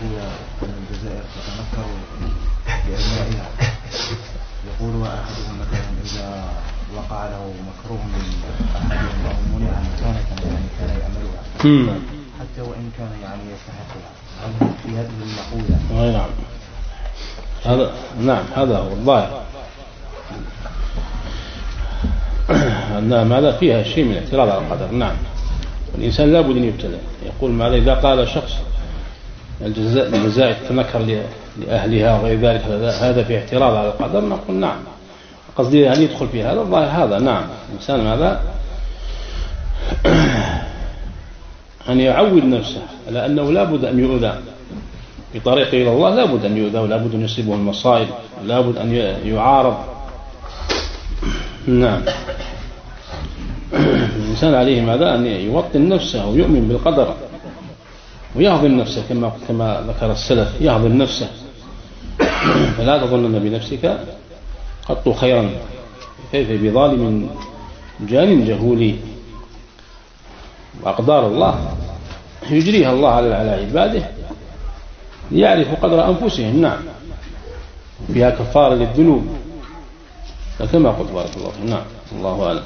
المقولة أن الجزائر تتنكر بأبنائها، يقول أحدهم مثلا إذا وقع له مكروه من أحدهم أو منع مكانة يعني كان يعملها حتى وإن كان يعني يستحقها، هل في هذه المقولة؟ نعم هذا نعم هذا هو الظاهر. نعم هذا فيها شيء من اعتراض على القدر. نعم الإنسان لا بد أن يبتلى. يقول ماذا إذا قال شخص الجزائر تتنكر لأهلها وغير ذلك هذا في اعتراض على القدر، نقول نعم قصدي أن يدخل في هذا الظاهر. هذا نعم الإنسان ماذا أن يعود نفسه على أنه لا بد أن يؤذى بطريقه إلى الله، لا بد أن يؤذى ولا بد أن يصيبه المصائب، لا بد أن يعارض. نعم الإنسان عليه ماذا أن يوطن نفسه ويؤمن بالقدر ويهضم نفسه كما ذكر السلف، يهضم نفسه. فلا تظنن بنفسك قط خيرا كيف بظالم جان جهولي. وأقدار الله يجريها الله على عباده ليعرفوا قدر أنفسهم. نعم فيها كفارة للذنوب كما قلت بارك الله. نعم الله أعلم.